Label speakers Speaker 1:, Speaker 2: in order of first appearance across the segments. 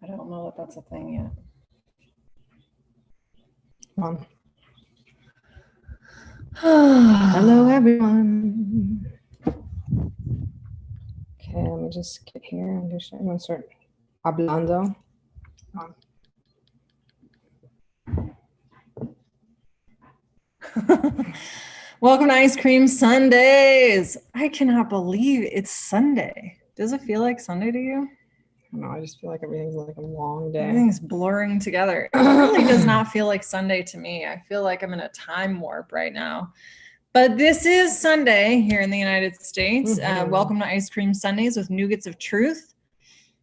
Speaker 1: I don't know that that's a thing yet.
Speaker 2: Hello, everyone. Okay, let me just get here. I'm going to start hablando.
Speaker 1: Welcome to Ice Cream Sundays. I cannot believe it's Sunday. Does it feel like Sunday to you?
Speaker 2: No, I just feel like everything's like a long day.
Speaker 1: Everything's blurring together. It really does not feel like Sunday to me. I feel like I'm in a time warp right now. But this is Sunday here in the United States. Welcome to Ice Cream Sundays with Nougats of Truth.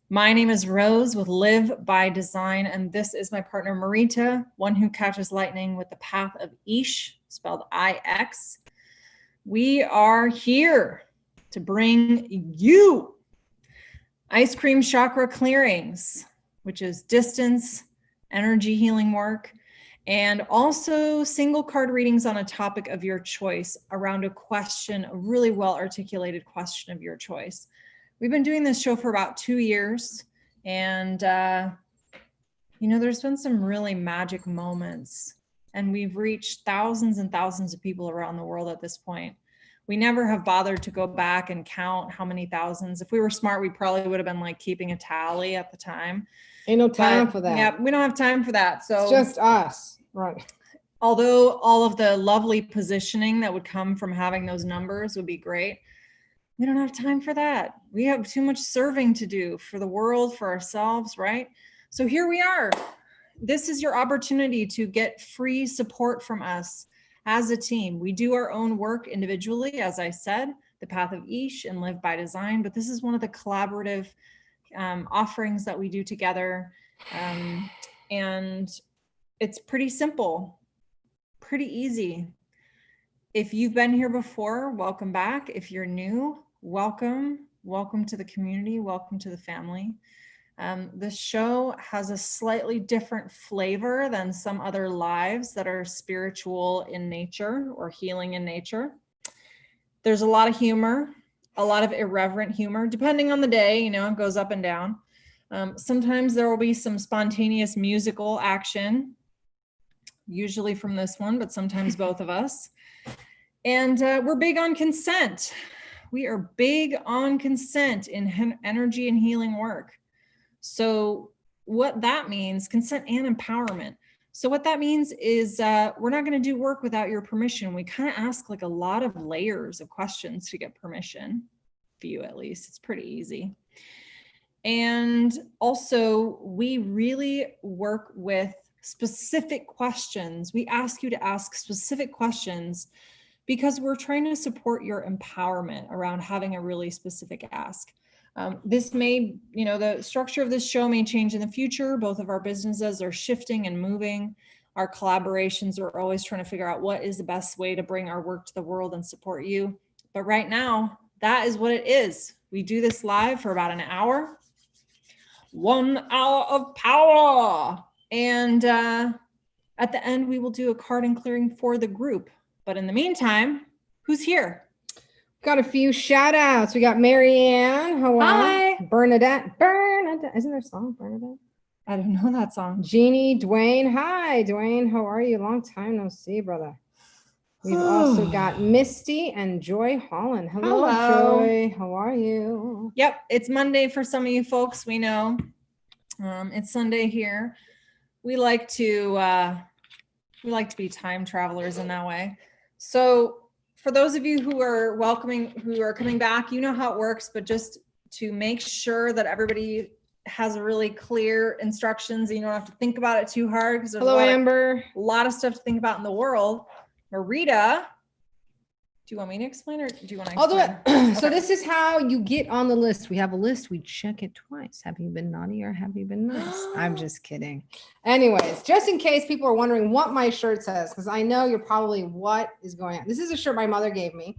Speaker 1: My name is Rose with Live by Design, and this is my partner Marita, one who catches lightning with the path of Ish, spelled I-X. We are here to bring you Ice Cream Chakra clearings, which is distance, energy healing work, and also single card readings on a topic of your choice around a question, a really well articulated question of your choice. We've been doing this show for about 2 years, and there's been some really magic moments, and we've reached thousands and thousands of people around the world at this point. We never have bothered to go back and count how many thousands. If we were smart, we probably would have been like keeping a tally at the time.
Speaker 2: Ain't no time for that.
Speaker 1: Yeah, we don't have time for that. So
Speaker 2: it's just us, right?
Speaker 1: Although all of the lovely positioning that would come from having those numbers would be great, we don't have time for that. We have too much serving to do for the world, for ourselves, right? So here we are. This is your opportunity to get free support from us as a team. We do our own work individually, as I said, the Path of Ish and Live by Design, but this is one of the collaborative offerings that we do together. And it's pretty simple, pretty easy. If you've been here before, welcome back. If you're new, welcome to the community, welcome to the family. The show has a slightly different flavor than some other lives that are spiritual in nature or healing in nature. There's a lot of humor, a lot of irreverent humor, depending on the day, it goes up and down. Sometimes there will be some spontaneous musical action, usually from this one, but sometimes both of us. And we're big on consent. We are big on consent in energy and healing work. So what that means, consent and empowerment. So what that means is we're not going to do work without your permission. We kind of ask like a lot of layers of questions to get permission, for you at least. It's pretty easy. And also we really work with specific questions. We ask you to ask specific questions because we're trying to support your empowerment around having a really specific ask. This may, the structure of this show may change in the future. Both of our businesses are shifting and moving. Our collaborations are always trying to figure out what is the best way to bring our work to the world and support you. But right now, that is what it is. We do this live for about an hour. 1 hour of power. And at the end, we will do a card and clearing for the group. But in the meantime, who's here?
Speaker 2: Got a few shout outs. We got Marianne. Hello.
Speaker 1: Hi.
Speaker 2: Bernadette. Isn't there a song, Bernadette?
Speaker 1: I don't know that song.
Speaker 2: Jeannie, Dwayne. Hi, Dwayne. How are you? Long time no see, brother. We've also got Misty and Joy Holland. Hello, Joy. How are you?
Speaker 1: Yep. It's Monday for some of you folks. We know it's Sunday here. We like to be time travelers in that way. So for those of you who are coming back, you know how it works, but just to make sure that everybody has really clear instructions and you don't have to think about it too hard because there's
Speaker 2: Amber.
Speaker 1: A lot of stuff to think about in the world. Marita, do you want me to explain or do you want to explain?
Speaker 2: I'll do it. So this is how you get on the list. We have a list. We check it twice. Have you been naughty or have you been nice? I'm just kidding. Anyways, just in case people are wondering what my shirt says, because I know you're probably, what is going on? This is a shirt my mother gave me.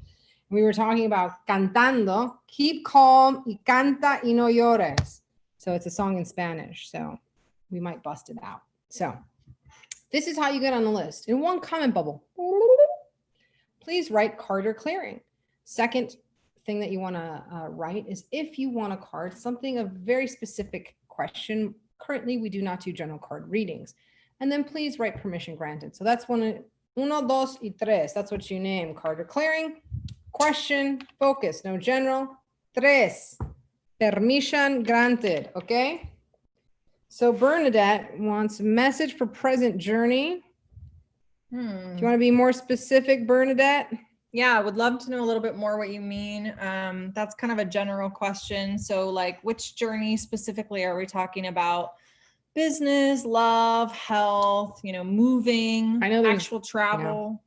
Speaker 2: We were talking about cantando, keep calm y canta y no llores. So it's a song in Spanish. So we might bust it out. So this is how you get on the list. In one comment bubble, please write card or clearing. Second thing that you want to write is if you want a card, something, a very specific question Currently, we do not do general card readings. And then please write permission granted. So that's uno, dos, y tres. That's what you name. Card declaring, question, focus, no general. Tres, permission granted, okay? So Bernadette wants a message for present journey. Do you want to be more specific, Bernadette?
Speaker 1: Yeah, I would love to know a little bit more what you mean. That's kind of a general question. So like, which journey specifically are we talking about? Business, love, health, you know, moving,
Speaker 2: I know there's
Speaker 1: actual travel.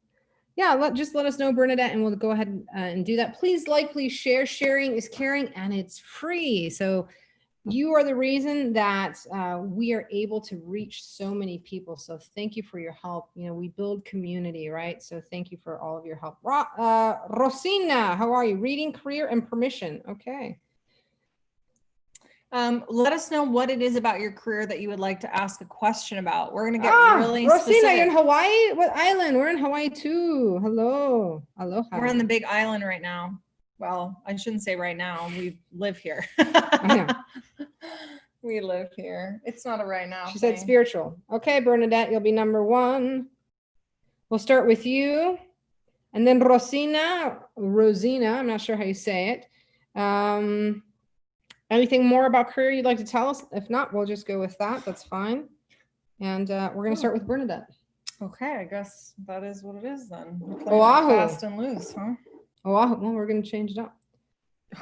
Speaker 2: Yeah, just let us know, Bernadette, and we'll go ahead and do that. Please like, please share. Sharing is caring, and it's free. So you are the reason that we are able to reach so many people. So thank you for your help. You know, we build community, right? So thank you for all of your help. Rosina, how are you? Reading, career, and permission. Okay.
Speaker 1: Let us know what it is about your career that you would like to ask a question about. We're going to get really
Speaker 2: Rosina,
Speaker 1: specific.
Speaker 2: you're in Hawaii? What island? We're in Hawaii too. Hello. Aloha.
Speaker 1: We're on the big island right now. Well, I shouldn't say right now. We live here. We live here. It's not a right now.
Speaker 2: She said spiritual. Okay, Bernadette, you'll be number 1. We'll start with you. And then Rosina, I'm not sure how you say it. Anything more about career you'd like to tell us? If not, we'll just go with that. That's fine. And we're going to start with Bernadette.
Speaker 1: Okay, I guess that is what it is then.
Speaker 2: Oahu.
Speaker 1: Fast and loose, huh?
Speaker 2: Oahu. Well, we're going to change it up.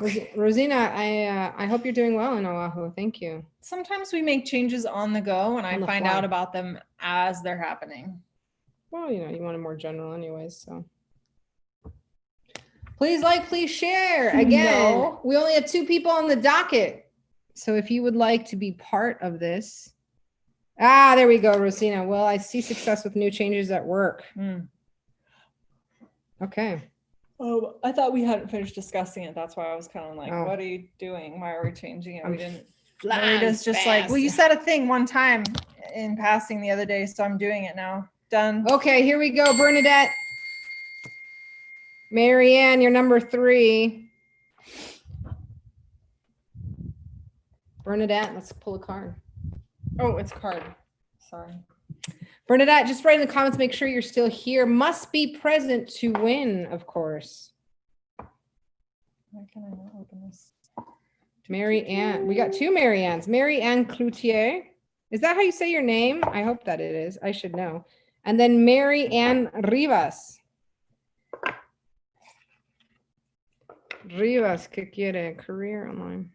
Speaker 2: Okay. Rosina, I hope you're doing well in Oahu. Thank you.
Speaker 1: Sometimes we make changes on the go, and I find out about them as they're happening.
Speaker 2: Well, you know, you want it more general anyways, so. Please like, please share. Again, we only have 2 people on the docket. So if you would like to be part of this. There we go, Rosina. Well, I see success with new changes at work. Okay.
Speaker 1: Oh, I thought we hadn't finished discussing it. That's why I was kind of like, what are you doing? Why are we changing it? We didn't. Marita's just like, well, you said a thing one time in passing the other day, so I'm doing it now. Done.
Speaker 2: Okay, here we go, Bernadette. Marianne, you're number 3. Bernadette, let's pull a card.
Speaker 1: Oh, it's a card. Sorry.
Speaker 2: Bernadette, just write in the comments, make sure you're still here. Must be present to win, of course.
Speaker 1: Why can I not open this?
Speaker 2: Marianne, we got 2 Mariannes. Marianne Cloutier. Is that how you say your name? I hope that it is. I should know. And then Marianne Rivas. Rivas, que quiere? Career online.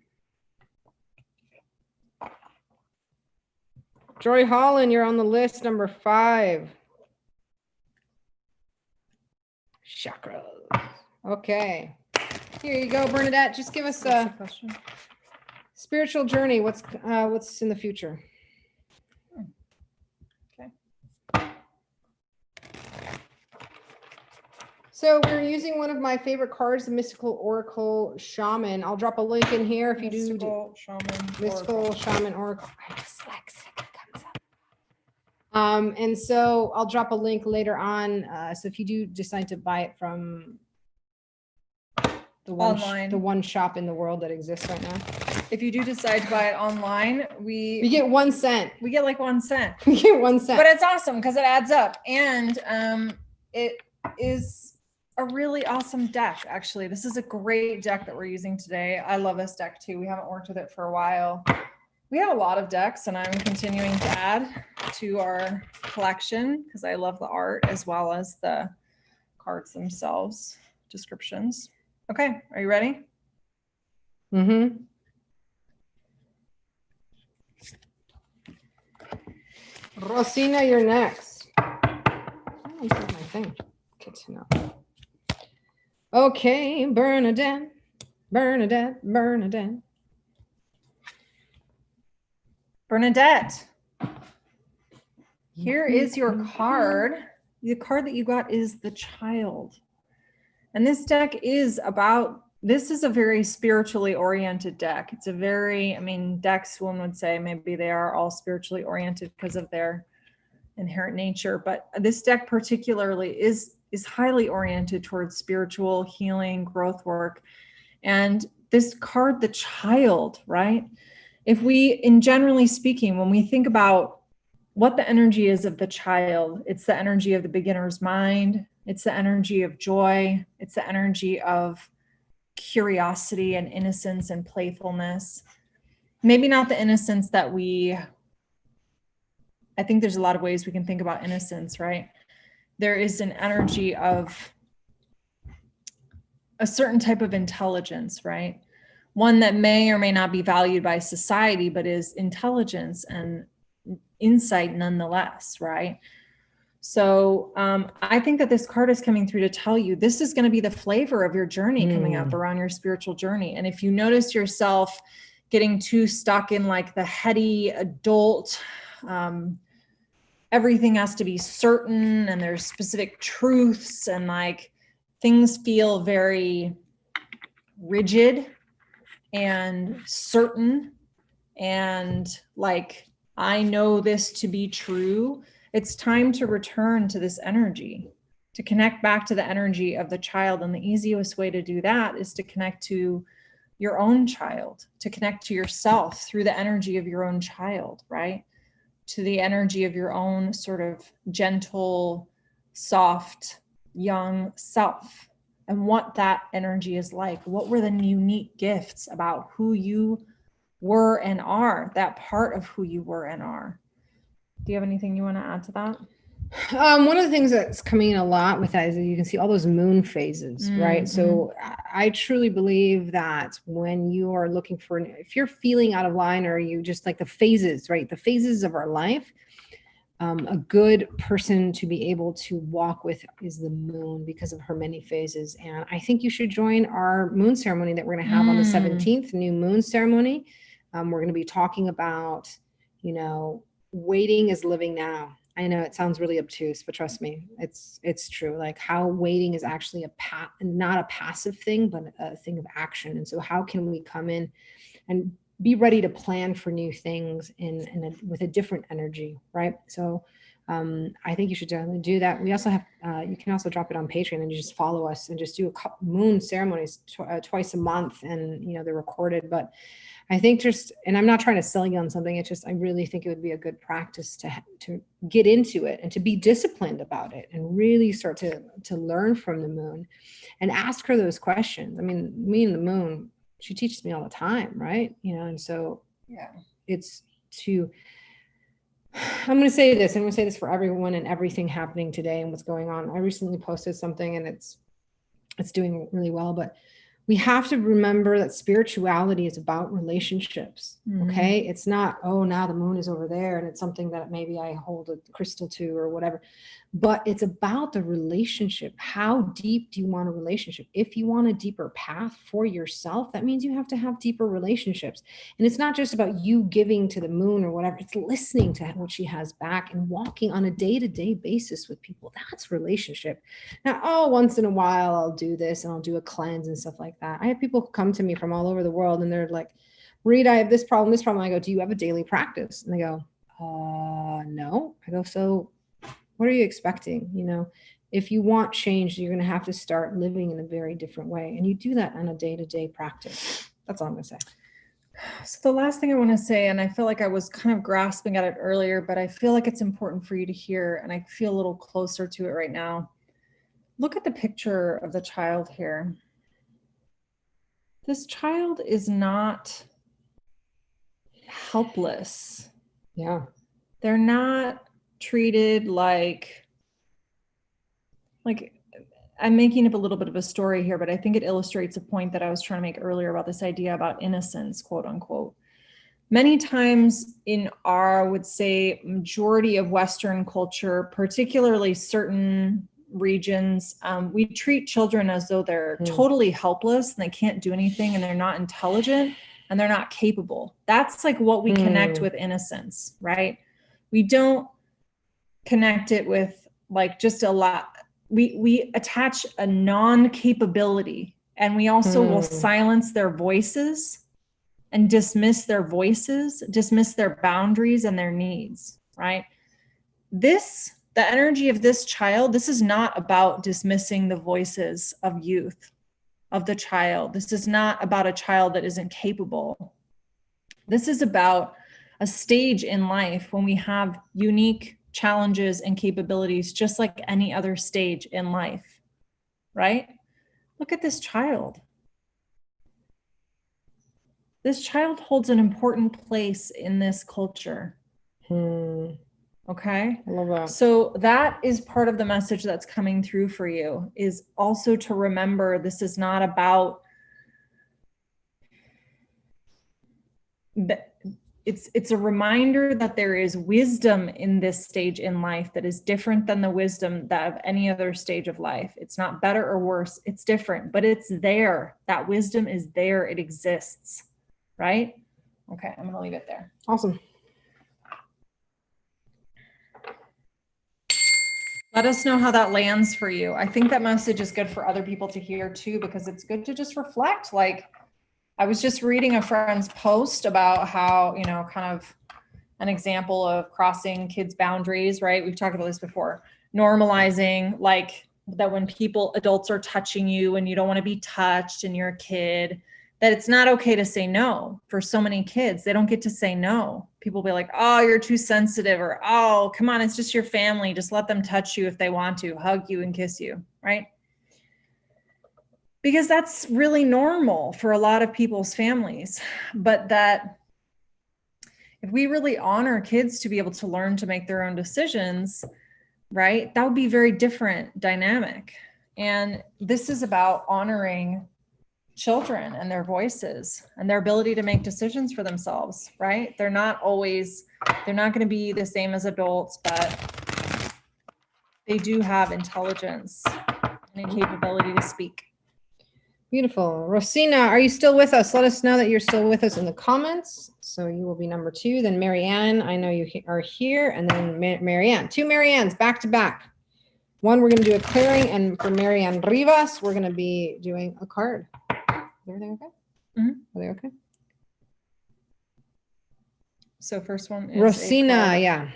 Speaker 2: Joy Holland, you're on the list, number 5. Chakra. Okay. Here you go, Bernadette. Just give us a question. Spiritual journey. What's in the future?
Speaker 1: Okay.
Speaker 2: So we're using one of my favorite cards, the Mystical Oracle Shaman. I'll drop a link in here if you
Speaker 1: Mystical Shaman.
Speaker 2: Mystical Shaman Oracle. I'm dyslexic. It comes up. And so I'll drop a link later on. So if you do decide to buy it from the one shop in the world that exists right now.
Speaker 1: If you do decide to buy it online, we
Speaker 2: get 1 cent.
Speaker 1: We get like 1 cent.
Speaker 2: We get 1 cent.
Speaker 1: But it's awesome because it adds up. And it is a really awesome deck, actually. This is a great deck that we're using today. I love this deck too. We haven't worked with it for a while. We have a lot of decks, and I'm continuing to add to our collection because I love the art as well as the cards themselves, descriptions. Okay, are you ready?
Speaker 2: Mm-hmm. Rosina, you're next. Oh, this is my thing. Good to know. Okay, Bernadette. Bernadette.
Speaker 1: Here is your card. The card that you got is the Child. And this deck is this is a very spiritually oriented deck. It's a very, decks, one would say maybe they are all spiritually oriented because of their inherent nature. But this deck particularly is highly oriented towards spiritual healing, growth work. And this card, the Child, right? if we, in generally speaking, when we think about what the energy is of the child, it's the energy of the beginner's mind. It's the energy of joy. It's the energy of curiosity and innocence and playfulness. Maybe not the innocence that I think there's a lot of ways we can think about innocence, right? There is an energy of a certain type of intelligence, right? One that may or may not be valued by society, but is intelligence and insight nonetheless, right? So I think that this card is coming through to tell you this is going to be the flavor of your journey coming up around your spiritual journey. And if you notice yourself getting too stuck in like the heady adult, everything has to be certain and there's specific truths and like things feel very rigid and certain and like, I know this to be true. It's time to return to this energy, to connect back to the energy of the child. And the easiest way to do that is to connect to your own child, to connect to yourself through the energy of your own child, right? To the energy of your own sort of gentle, soft, young self, and what that energy is like. What were the unique gifts about who you were and are, that part of who you were and are? Do you have anything you want to add to that?
Speaker 2: One of the things that's coming in a lot with that is that you can see all those moon phases, right? So I truly believe that when you are looking for, if you're feeling out of line or you just like the phases, right? The phases of our life, a good person to be able to walk with is the moon because of her many phases. And I think you should join our moon ceremony that we're going to have on the 17th, new moon ceremony. We're going to be talking about, waiting is living now. I know it sounds really obtuse, but trust me, it's true. Like how waiting is actually not a passive thing, but a thing of action. And so how can we come in and be ready to plan for new things with a different energy, right? So I think you should definitely do that. We also have, you can also drop it on Patreon and just follow us and just do a couple moon ceremonies twice a month, and they're recorded. But I think and I'm not trying to sell you on something. It's just, I really think it would be a good practice to get into it and to be disciplined about it and really start to learn from the moon and ask her those questions. I mean, me and the moon, she teaches me all the time, right? And so
Speaker 1: yeah,
Speaker 2: it's I'm going to say this, and I'm going to say this for everyone and everything happening today and what's going on. I recently posted something and it's doing really well, but we have to remember that spirituality is about relationships. Okay. It's not, oh, now the moon is over there and it's something that maybe I hold a crystal to or whatever, but it's about the relationship. How deep do you want a relationship? If you want a deeper path for yourself, that means you have to have deeper relationships. And it's not just about you giving to the moon or whatever. It's listening to what she has back and walking on a day-to-day basis with people. That's relationship. Now, once in a while I'll do this and I'll do a cleanse and stuff like that. I have people come to me from all over the world and they're like, Marita, I have this problem. I go, do you have a daily practice? And they go, no. I go, so what are you expecting? If you want change, you're going to have to start living in a very different way. And you do that on a day-to-day practice. That's all I'm going to say.
Speaker 1: So the last thing I want to say, and I feel like I was kind of grasping at it earlier, but I feel like it's important for you to hear, and I feel a little closer to it right now. Look at the picture of the child here. This child is not helpless.
Speaker 2: Yeah.
Speaker 1: They're not treated like I'm making up a little bit of a story here, but I think it illustrates a point that I was trying to make earlier about this idea about innocence, quote unquote. Many times in our, I would say, majority of Western culture, particularly certain regions, we treat children as though they're totally helpless and they can't do anything and they're not intelligent and they're not capable. That's like what we connect with innocence, right? We don't connect it with like just a lot. We attach a non-capability, and we also will silence their voices and dismiss their voices, dismiss their boundaries and their needs, right? The energy of this child, this is not about dismissing the voices of youth, of the child. This is not about a child that isn't capable. This is about a stage in life when we have unique challenges and capabilities, just like any other stage in life, right? Look at this child. This child holds an important place in this culture. Okay.
Speaker 2: I love that.
Speaker 1: So that is part of the message that's coming through for you, is also to remember this is not about, it's a reminder that there is wisdom in this stage in life that is different than the wisdom that of any other stage of life. It's not better or worse, it's different, but it's there. That wisdom is there, it exists, right? Okay, I'm gonna leave it there.
Speaker 2: Awesome.
Speaker 1: Let us know how that lands for you. I think that message is good for other people to hear too, because it's good to just reflect. Like, I was just reading a friend's post about how, you know, kind of an example of crossing kids' boundaries, right? We've talked about this before. Normalizing, like, that when adults are touching you and you don't want to be touched and you're a kid, that it's not okay to say no. For so many kids, they don't get to say no. People be like, oh, you're too sensitive, or, oh, come on, it's just your family. Just let them touch you if they want to, hug you and kiss you, right? Because that's really normal for a lot of people's families. But that if we really honor kids to be able to learn to make their own decisions, right, that would be very different dynamic. And this is about honoring children and their voices and their ability to make decisions for themselves, right? They're not going to be the same as adults, but they do have intelligence and a capability to speak.
Speaker 2: Beautiful. Rosina, are you still with us? Let us know that you're still with us in the comments. So you will be number 2. Then Marianne, I know you are here. And then Marianne. 2 Mariannes back to back. One, we're going to do a clearing. And for Marianne Rivas, we're going to be doing a card. Is everything okay?
Speaker 1: Mm-hmm.
Speaker 2: Are they okay?
Speaker 1: So first one is
Speaker 2: Rosina, yeah.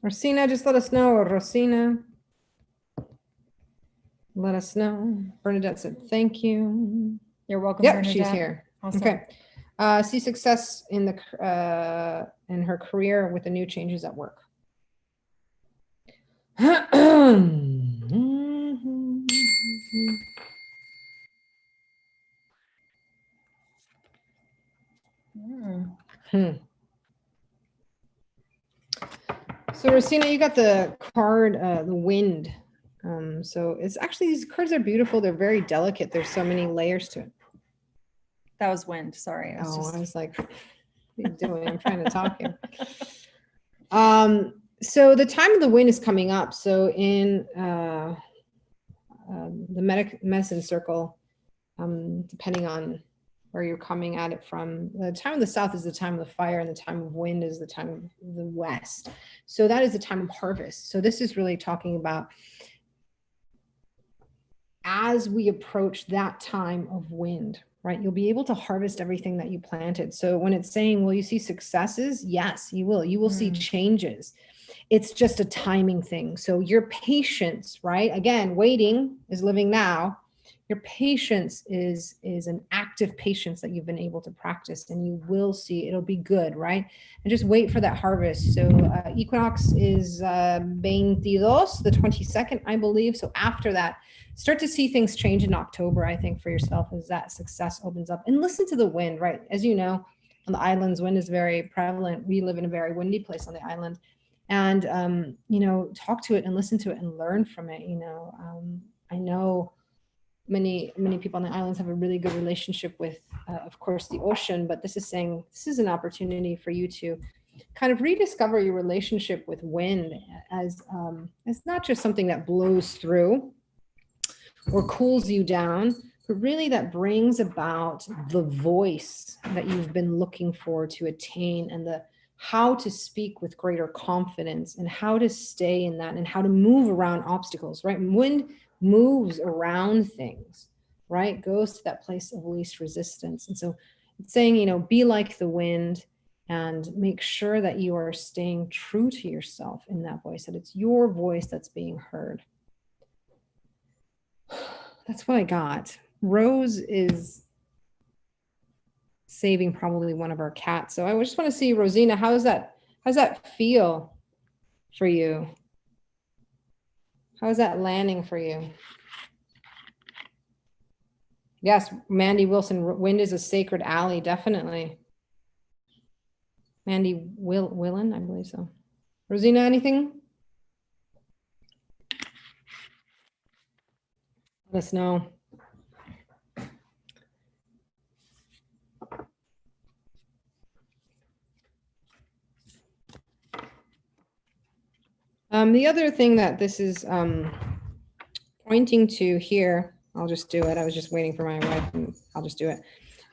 Speaker 2: Rosina, just let us know. Rosina. Let us know. Bernadette said, thank you.
Speaker 1: You're welcome.
Speaker 2: Yep,
Speaker 1: Bernadette.
Speaker 2: she's here.
Speaker 1: Awesome.
Speaker 2: Okay. See success in her career with the new changes at work. So Rosina, you got the card, the wind. So it's actually, these cards are beautiful. They're very delicate. There's so many layers to it.
Speaker 1: That was wind. Sorry.
Speaker 2: I was like, what are you doing? I'm trying to talk here. So the time of the wind is coming up. So in the medicine circle, depending on where you're coming at it from, the time of the south is the time of the fire, and the time of wind is the time of the west. So that is the time of harvest. So this is really talking about as we approach that time of wind, right? You'll be able to harvest everything that you planted. So when it's saying, will you see successes? Yes, you will. You will see changes. It's just a timing thing. So your patience, right? Again, waiting is living now. Your patience is an active patience that you've been able to practice, and you will see it'll be good, right? And just wait for that harvest. So equinox is 22, the 22nd, I believe. So after that, start to see things change in October, I think, for yourself, as that success opens up. And listen to the wind, right? As you know, on the islands, wind is very prevalent. We live in a very windy place on the island. And, you know, talk to it and listen to it and learn from it. You know, I know many people on the islands have a really good relationship with, of course, the ocean, but this is saying this is an opportunity for you to kind of rediscover your relationship with wind as not just something that blows through or cools you down, but really that brings about the voice that you've been looking for to attain, and the how to speak with greater confidence, and how to stay in that, and how to move around obstacles, right? Wind moves around things, right? Goes to that place of least resistance. And so it's saying, you know, be like the wind, and make sure that you are staying true to yourself in that voice, that it's your voice that's being heard. That's what I got. Rose is saving probably one of our cats. So I just want to see, Rosina, how's that feel for you? How's that landing for you? Yes, Mandy Wilson, wind is a sacred ally, definitely. Mandy Willen, I believe so. Rosina, anything? Let us know. The other thing that this is pointing to here, I'll just do it. I was just waiting for my wife, and I'll just do it.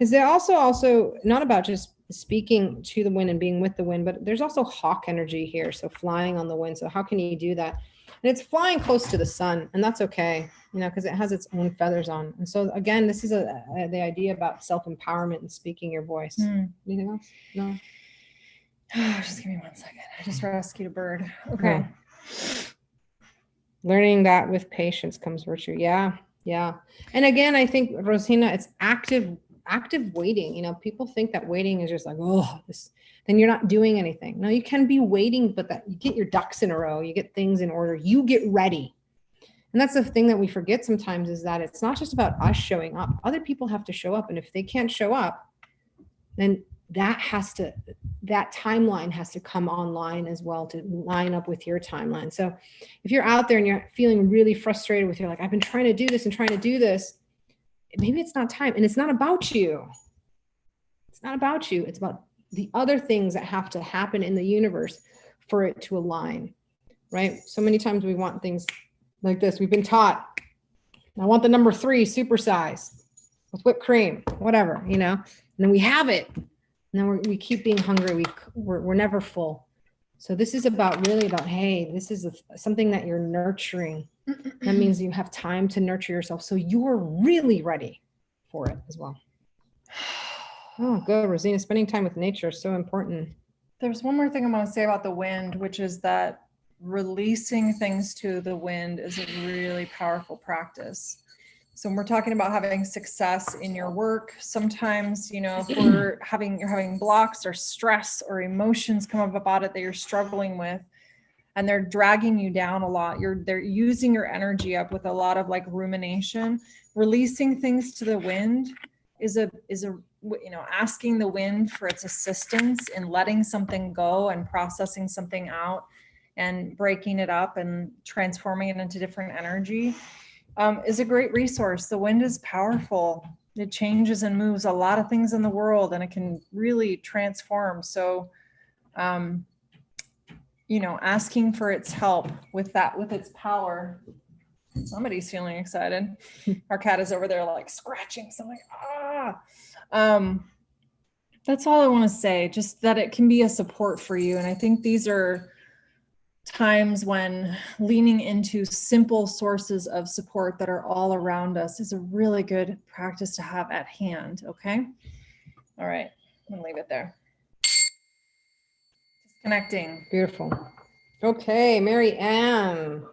Speaker 2: Is there also not about just speaking to the wind and being with the wind, but there's also hawk energy here. So flying on the wind. So how can you do that? And it's flying close to the sun, and that's okay, you know, because it has its own feathers on. And so again, this is the idea about self-empowerment and speaking your voice. Anything else? No.
Speaker 1: Just give me 1 second. I just rescued a bird. Okay.
Speaker 2: Learning that with patience comes virtue. Yeah. And again, I think, Rosina, it's active waiting. You know, people think that waiting is just like, then you're not doing anything. No, you can be waiting, but that you get your ducks in a row, you get things in order, you get ready. And that's the thing that we forget sometimes, is that it's not just about us showing up. Other people have to show up. And if they can't show up, then that timeline has to come online as well to line up with your timeline. So if you're out there and you're feeling really frustrated with, you're like, I've been trying to do this and trying to do this, maybe it's not time. And it's not about you. It's not about you. It's about the other things that have to happen in the universe for it to align, right? So many times we want things like this. We've been taught, I want the number 3 supersize with whipped cream, whatever, you know, and then we have it. And then we keep being hungry. We're never full. So this is really about, hey, this is something that you're nurturing. That means you have time to nurture yourself. So you're really ready for it as well. Oh, good. Rosina, spending time with nature is so important.
Speaker 1: There's one more thing I want to say about the wind, which is that releasing things to the wind is a really powerful practice. So when we're talking about having success in your work, sometimes, you know, if you're having blocks or stress or emotions come up about it that you're struggling with, and they're dragging you down a lot, they're using your energy up with a lot of like rumination. Releasing things to the wind is asking the wind for its assistance in letting something go and processing something out and breaking it up and transforming it into different energy. Is a great resource. The wind is powerful. It changes and moves a lot of things in the world, and it can really transform. So, asking for its help with its power. Somebody's feeling excited. Our cat is over there like scratching. So I'm like, that's all I want to say. Just that it can be a support for you. And I think these are times when leaning into simple sources of support that are all around us is a really good practice to have at hand. Okay. All right. I'm gonna leave it there. Disconnecting.
Speaker 2: Beautiful. Okay. Mary Ann.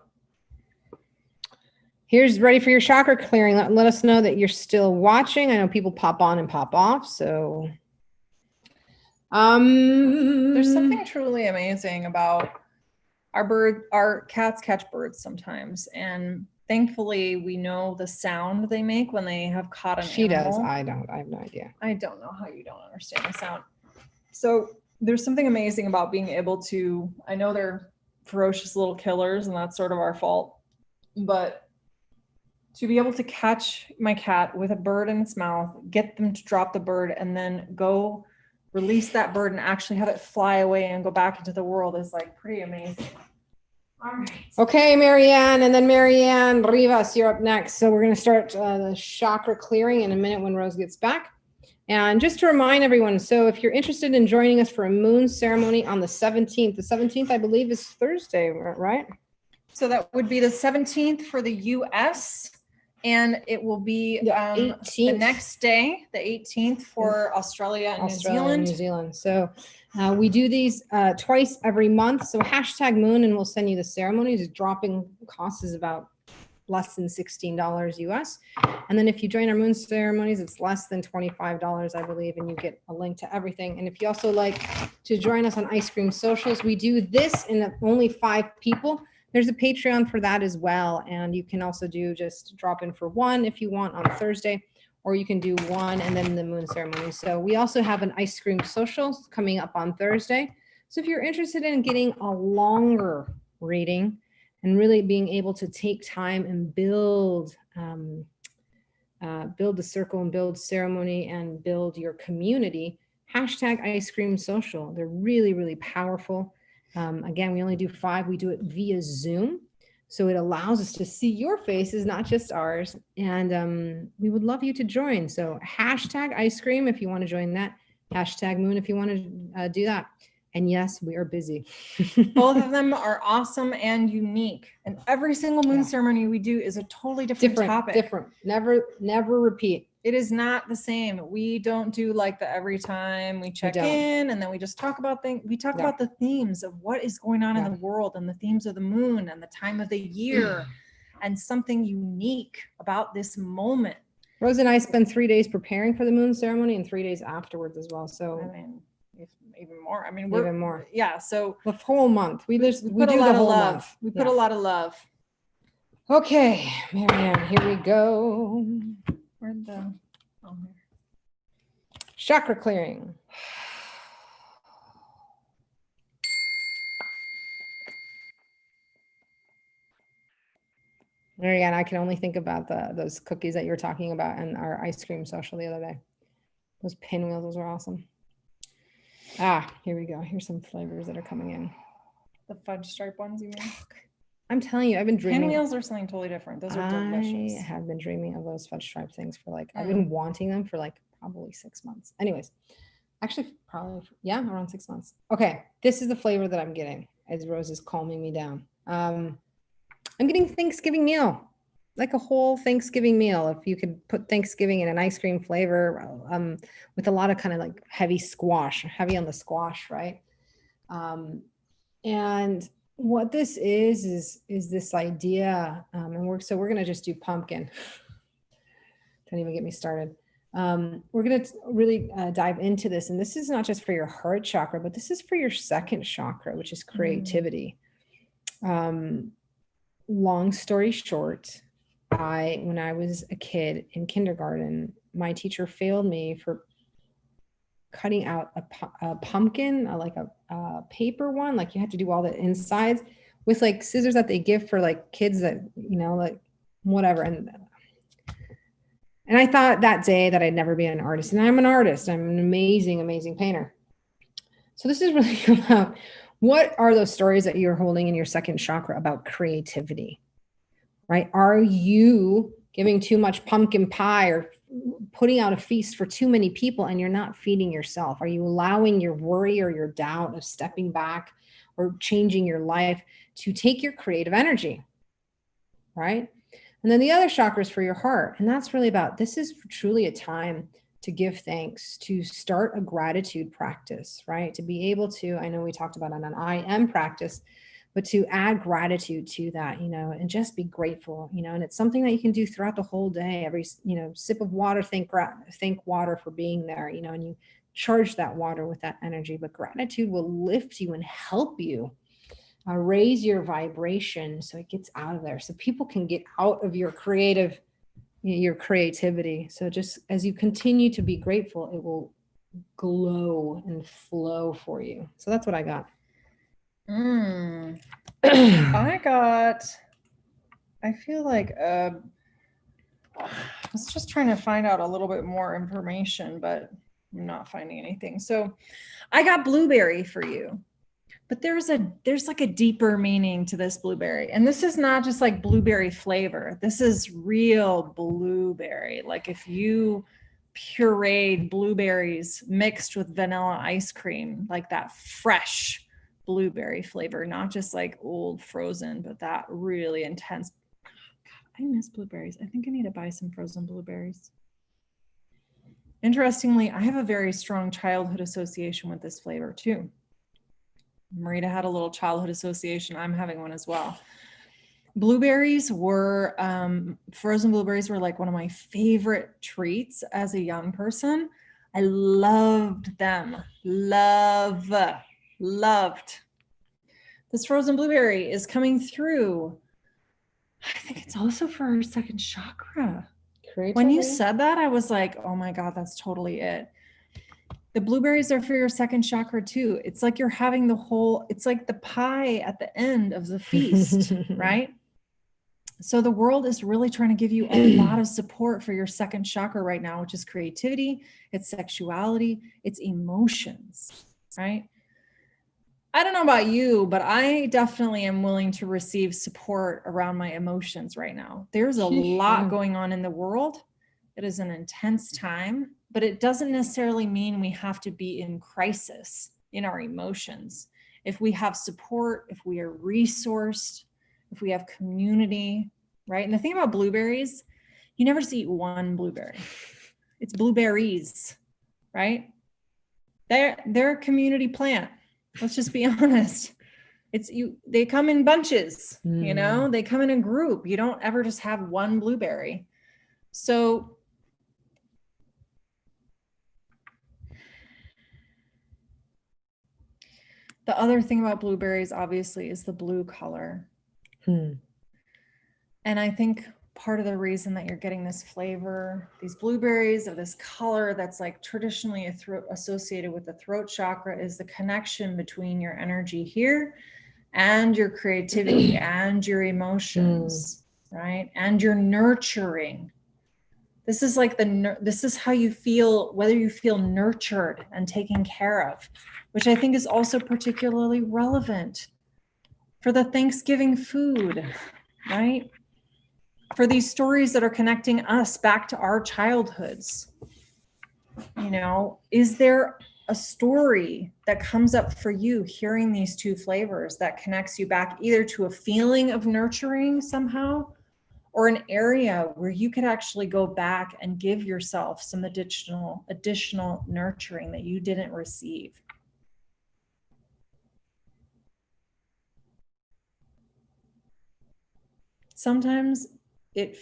Speaker 2: Here's ready for your chakra clearing. Let us know that you're still watching. I know people pop on and pop off. So
Speaker 1: there's something truly amazing about our cats catch birds sometimes, and thankfully we know the sound they make when they have caught an animal.
Speaker 2: She does. I have no idea.
Speaker 1: I don't know how you don't understand the sound. So there's something amazing about being able to, I know they're ferocious little killers and that's sort of our fault, but to be able to catch my cat with a bird in its mouth, get them to drop the bird, and then go release that bird and actually have it fly away and go back into the world is like pretty amazing. All right.
Speaker 2: Okay, Marianne, and then Marianne Rivas, you're up next. So we're going to start the chakra clearing in a minute when Rose gets back. And just to remind everyone, so if you're interested in joining us for a moon ceremony on the 17th, I believe is Thursday, right?
Speaker 1: So that would be the 17th for the US, and it will be the next day, the 18th for Australia and New Zealand.
Speaker 2: So we do these twice every month. So #moon, and we'll send you the ceremonies. Dropping cost is about less than $16 US. And then if you join our moon ceremonies, it's less than $25, I believe, and you get a link to everything. And if you also like to join us on Ice Cream Socials, we do this in only 5 people. There's a Patreon for that as well. And you can also do just drop in for 1 if you want on Thursday, or you can do 1 and then the moon ceremony. So we also have an Ice Cream Socials coming up on Thursday. So if you're interested in getting a longer reading and really being able to take time and build the circle and build ceremony and build your community, hashtag Ice Cream Social. They're really, really powerful. Again, we only do 5. We do it via Zoom. So it allows us to see your faces, not just ours. And we would love you to join. So hashtag ice cream if you want to join that. Hashtag moon if you want to do that. And yes, we are busy.
Speaker 1: Both of them are awesome and unique. And every single moon ceremony we do is a totally different topic.
Speaker 2: Different. Never repeat.
Speaker 1: It is not the same. We don't do like the every time we check in and then we just talk about things. We talk about the themes of what is going on in the world and the themes of the moon and the time of the year and something unique about this moment.
Speaker 2: Rose and I spend 3 days preparing for the moon ceremony and 3 days afterwards as well. So
Speaker 1: I mean, even more. I mean,
Speaker 2: even more.
Speaker 1: Yeah. So
Speaker 2: the whole month. We do
Speaker 1: put a lot
Speaker 2: the whole
Speaker 1: of love.
Speaker 2: Month.
Speaker 1: We put a lot of love.
Speaker 2: Okay, Marianne, here we go.
Speaker 1: Where'd the
Speaker 2: chakra clearing. Marianne, I can only think about those cookies that you were talking about and our ice cream social the other day. Those pinwheels, those are awesome. Here we go. Here's some flavors that are coming in.
Speaker 1: The fudge stripe ones, you mean?
Speaker 2: I'm telling you, I've been dreaming.
Speaker 1: Pinwheels are something totally different. Those are delicious.
Speaker 2: I have been dreaming of those fudge stripe things for I've been wanting them for probably 6 months. Anyways, actually probably, around 6 months. Okay, this is the flavor that I'm getting as Rose is calming me down. I'm getting Thanksgiving meal, like a whole Thanksgiving meal. If you could put Thanksgiving in an ice cream flavor with a lot of kind of like heavy on the squash, right? And what this is this idea, and we're going to just do pumpkin. Don't even get me started. We're going to really dive into this. And this is not just for your heart chakra, but this is for your second chakra, which is creativity. Long story short, when I was a kid in kindergarten, my teacher failed me for cutting out a pumpkin, like a paper one, like you had to do all the insides with like scissors that they give for like kids that, like whatever. And I thought that day that I'd never be an artist. And I'm an artist. I'm an amazing, amazing painter. So this is really about what are those stories that you're holding in your second chakra about creativity, right? Are you giving too much pumpkin pie or putting out a feast for too many people and you're not feeding yourself? Are you allowing your worry or your doubt of stepping back or changing your life to take your creative energy, right? And then the other chakras for your heart. And that's really about, this is truly a time to give thanks, to start a gratitude practice, right? To be able to, I know we talked about an I am practice, but to add gratitude to that, and just be grateful, and it's something that you can do throughout the whole day. Every, sip of water, thank water for being there, and you charge that water with that energy. But gratitude will lift you and help you raise your vibration so it gets out of there, so people can get out of your creativity. So just as you continue to be grateful, it will glow and flow for you. So that's what I got.
Speaker 1: I feel like I was just trying to find out a little bit more information, but I'm not finding anything. So I got blueberry for you, but there's like a deeper meaning to this blueberry. And this is not just like blueberry flavor. This is real blueberry. Like if you pureed blueberries mixed with vanilla ice cream, like that fresh blueberry flavor, not just like old frozen, but that really intense. God, I miss blueberries. I think I need to buy some frozen blueberries. Interestingly, I have a very strong childhood association with this flavor too. Marita had a little childhood association. I'm having one as well. Blueberries were, frozen blueberries were like one of my favorite treats as a young person. I loved them. Loved. This frozen blueberry is coming through. I think it's also for our second chakra. When you said that, I was like, oh my God, that's totally it. The blueberries are for your second chakra too. It's like you're having it's like the pie at the end of the feast, right? So the world is really trying to give you a lot of support for your second chakra right now, which is creativity, it's sexuality, it's emotions, right? I don't know about you, but I definitely am willing to receive support around my emotions right now. There's a lot going on in the world. It is an intense time, but it doesn't necessarily mean we have to be in crisis in our emotions. If we have support, if we are resourced, if we have community, right? And the thing about blueberries, you never just eat one blueberry. It's blueberries, right? They're a community plant. Let's just be honest. They come in bunches, you know, they come in a group. You don't ever just have one blueberry. So the other thing about blueberries, obviously, is the blue color. And I think part of the reason that you're getting this flavor, these blueberries of this color that's like traditionally associated with the throat chakra, is the connection between your energy here and your creativity and your emotions, right? And your nurturing. This is like this is how you feel, whether you feel nurtured and taken care of, which I think is also particularly relevant for the Thanksgiving food, right? For these stories that are connecting us back to our childhoods. You know, is there a story that comes up for you hearing these two flavors that connects you back either to a feeling of nurturing somehow, or an area where you could actually go back and give yourself some additional nurturing that you didn't receive? Sometimes it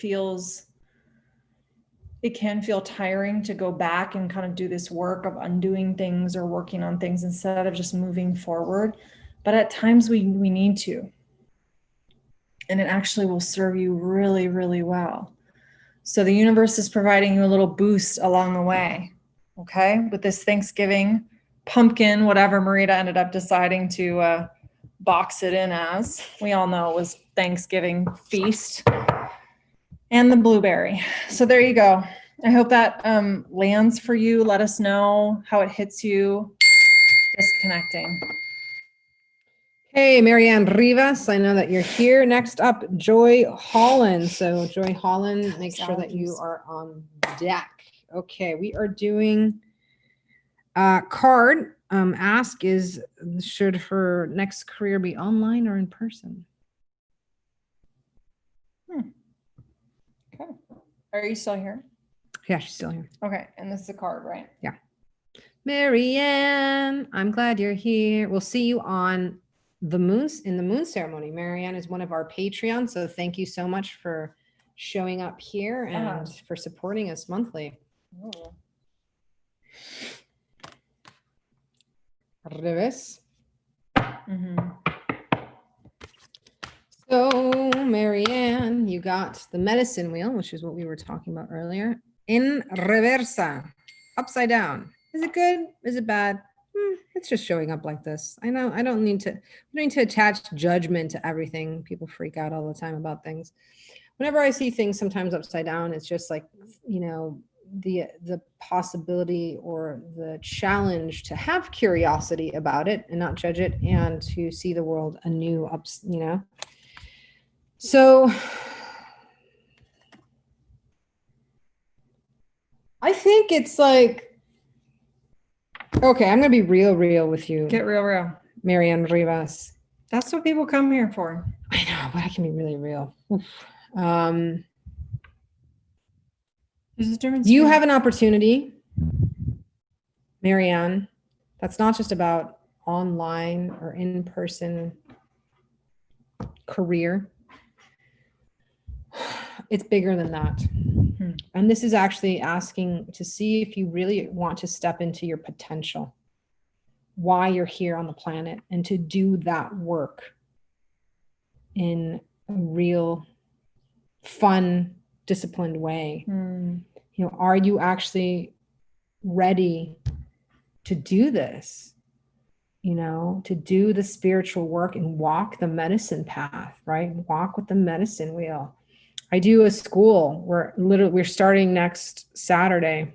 Speaker 1: can feel tiring to go back and kind of do this work of undoing things or working on things instead of just moving forward. But at times we need to. And it actually will serve you really, really well. So the universe is providing you a little boost along the way, okay? With this Thanksgiving pumpkin, whatever Marita ended up deciding to box it in as. We all know it was Thanksgiving feast. And the blueberry. So there you go. I hope that lands for you. Let us know how it hits you. Disconnecting.
Speaker 2: Hey, Marianne Rivas, I know that you're here. Next up, Joy Holland. So Joy Holland, make sure that you are on deck. Okay, we are doing card. Ask is, should her next career be online or in person?
Speaker 1: Okay. Are you still here?
Speaker 2: Yeah, she's still here.
Speaker 1: Okay. And this is a card, right?
Speaker 2: Yeah. Marianne, I'm glad you're here. We'll see you on in the moon ceremony. Marianne is one of our Patreons, so thank you so much for showing up here and for supporting us monthly. Revés. So, Marianne, you got the medicine wheel, which is what we were talking about earlier, in reversa, upside down. Is it good? Is it bad? It's just showing up like this. I know I don't need to attach judgment to everything. People freak out all the time about things. Whenever I see things sometimes upside down, it's just like, you know, the possibility or the challenge to have curiosity about it and not judge it, and to see the world anew, you know. So I think it's like, okay, I'm going to be real with you.
Speaker 1: Get real.
Speaker 2: Marianne Rivas.
Speaker 1: That's what people come here for.
Speaker 2: I know, but I can be really real.
Speaker 1: There's a difference.
Speaker 2: You have an opportunity, Marianne, that's not just about online or in-person career. It's bigger than that. And this is actually asking to see if you really want to step into your potential, why you're here on the planet, and to do that work in a real fun, disciplined way. Are you actually ready to do this? To do the spiritual work and walk the medicine path, right? Walk with the medicine wheel. I do a school where we're starting next Saturday,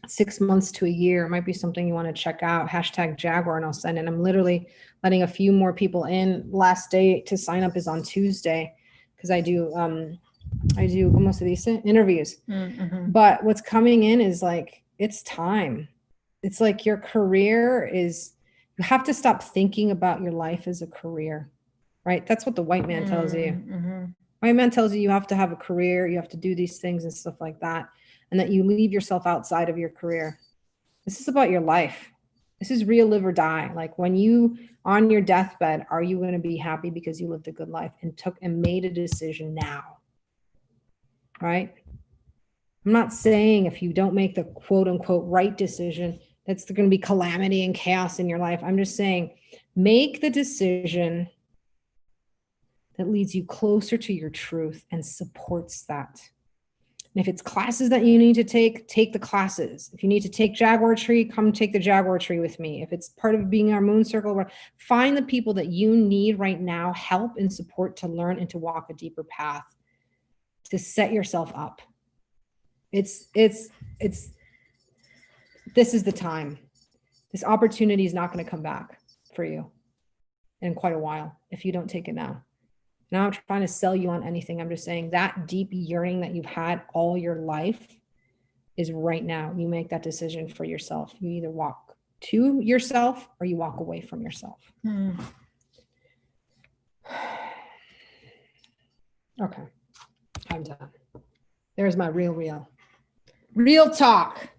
Speaker 2: 6 months to a year. It might be something you want to check out. #Jaguar, and I'll send it. I'm literally letting a few more people in. Last day to sign up is on Tuesday, because I do como se dice, interviews. But what's coming in is like, it's time. It's like your career is, you have to stop thinking about your life as a career, right? That's what the white man tells you. White man tells you have to have a career, you have to do these things and stuff like that, and that you leave yourself outside of your career. This is about your life. This is real live or die. Like, when you on your deathbed, are you going to be happy because you lived a good life and made a decision now? Right? I'm not saying if you don't make the quote unquote right decision, that's going to be calamity and chaos in your life. I'm just saying, make the decision that leads you closer to your truth and supports that. And if it's classes that you need to take the classes. If you need to take Jaguar Tree, come take the Jaguar Tree with me. If it's part of being our Moon Circle, find the people that you need right now, help and support to learn and to walk a deeper path, to set yourself up. This is the time. This opportunity is not going to come back for you in quite a while if you don't take it now. Now I'm trying to sell you on anything. I'm just saying that deep yearning that you've had all your life is right now. You make that decision for yourself. You either walk to yourself or you walk away from yourself. Okay, I'm done. There's my real talk.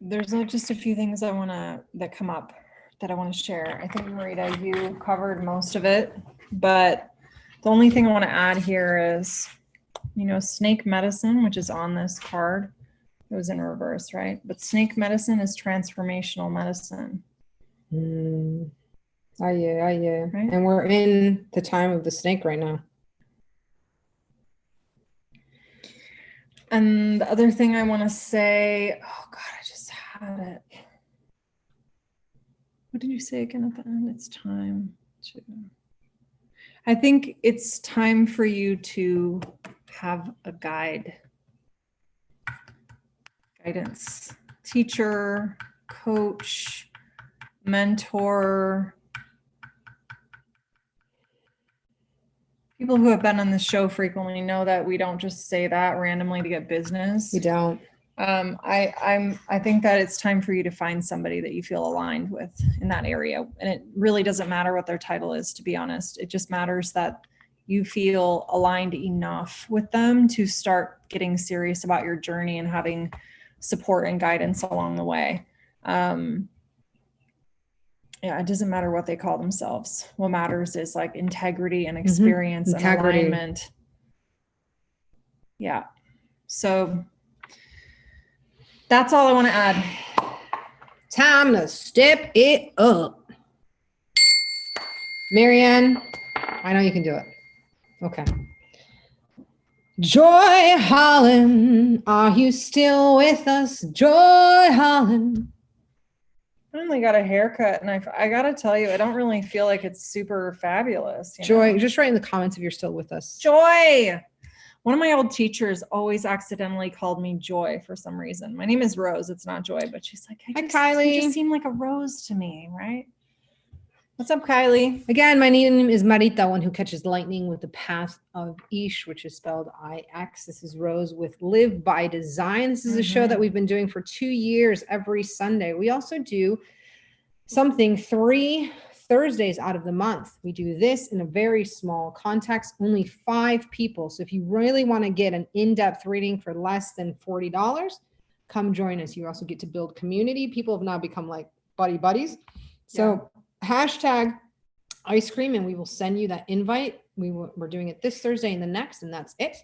Speaker 1: There's just a few things that come up that I want to share. I think, Marita, you covered most of it, but the only thing I want to add here is, snake medicine, which is on this card. It was in reverse, right? But snake medicine is transformational medicine.
Speaker 2: Yeah. Right? And we're in the time of the snake right now.
Speaker 1: And the other thing I want to say, oh God, I just had it. What did you say again at the end? It's time to, I think it's time for you to have a guidance, teacher, coach, mentor. People who have been on the show frequently know that we don't just say that randomly to get business.
Speaker 2: We don't.
Speaker 1: I think that it's time for you to find somebody that you feel aligned with in that area. And it really doesn't matter what their title is, to be honest. It just matters that you feel aligned enough with them to start getting serious about your journey and having support and guidance along the way. Yeah, it doesn't matter what they call themselves. What matters is like integrity and experience and alignment. Yeah. So that's all I want to add.
Speaker 2: Time to step it up. Marianne, I know you can do it. Okay. Joy Holland, are you still with us? Joy Holland.
Speaker 1: I only got a haircut, and I got to tell you, I don't really feel like it's super fabulous.
Speaker 2: Joy, just write in the comments if you're still with us.
Speaker 1: Joy. One of my old teachers always accidentally called me Joy for some reason. My name is Rose. It's not Joy, but she's like,
Speaker 2: hi, Kylie.
Speaker 1: You just seem like a rose to me, right? What's up, Kylie?
Speaker 2: Again, my name is Marita, one who catches lightning with the path of Ish, which is spelled I-X. This is Rose with Live by Design. This is a show that we've been doing for 2 years every Sunday. We also do something 3 Thursdays out of the month. We do this in a very small context, only 5 people. So if you really want to get an in-depth reading for less than $40, come join us. You also get to build community. People have now become like buddies. So hashtag ice cream, and we will send you that invite. We're doing it this Thursday and the next, and that's it.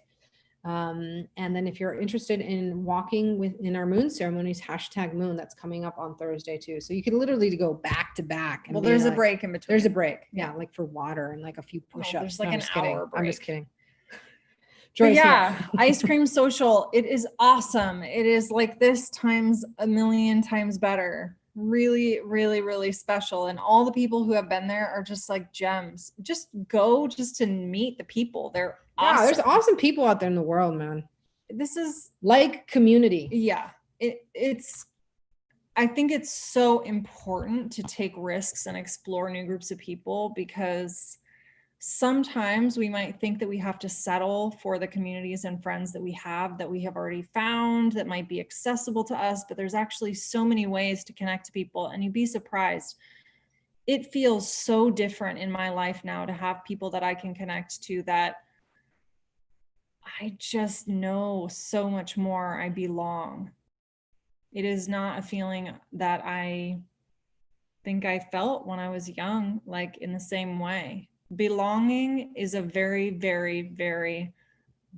Speaker 2: And then if you're interested in walking in our moon ceremonies, #moon, that's coming up on Thursday too. So you can literally go back to back.
Speaker 1: Well, there's a break in between.
Speaker 2: There's a break. Yeah. Like for water and like a few push-ups.
Speaker 1: There's like an hour break.
Speaker 2: I'm just kidding.
Speaker 1: But yeah, ice cream social. It is awesome. It is like this times a million times better. Really, really, really special. And all the people who have been there are just like gems. Just go just to meet the people. They're awesome.
Speaker 2: Yeah, there's awesome people out there in the world, man.
Speaker 1: This is
Speaker 2: like community.
Speaker 1: Yeah. I think it's so important to take risks and explore new groups of people, because sometimes we might think that we have to settle for the communities and friends that we have already found that might be accessible to us, but there's actually so many ways to connect to people, and you'd be surprised. It feels so different in my life now to have people that I can connect to, that I just know so much more I belong. It is not a feeling that I think I felt when I was young, like in the same way. Belonging is a very, very, very,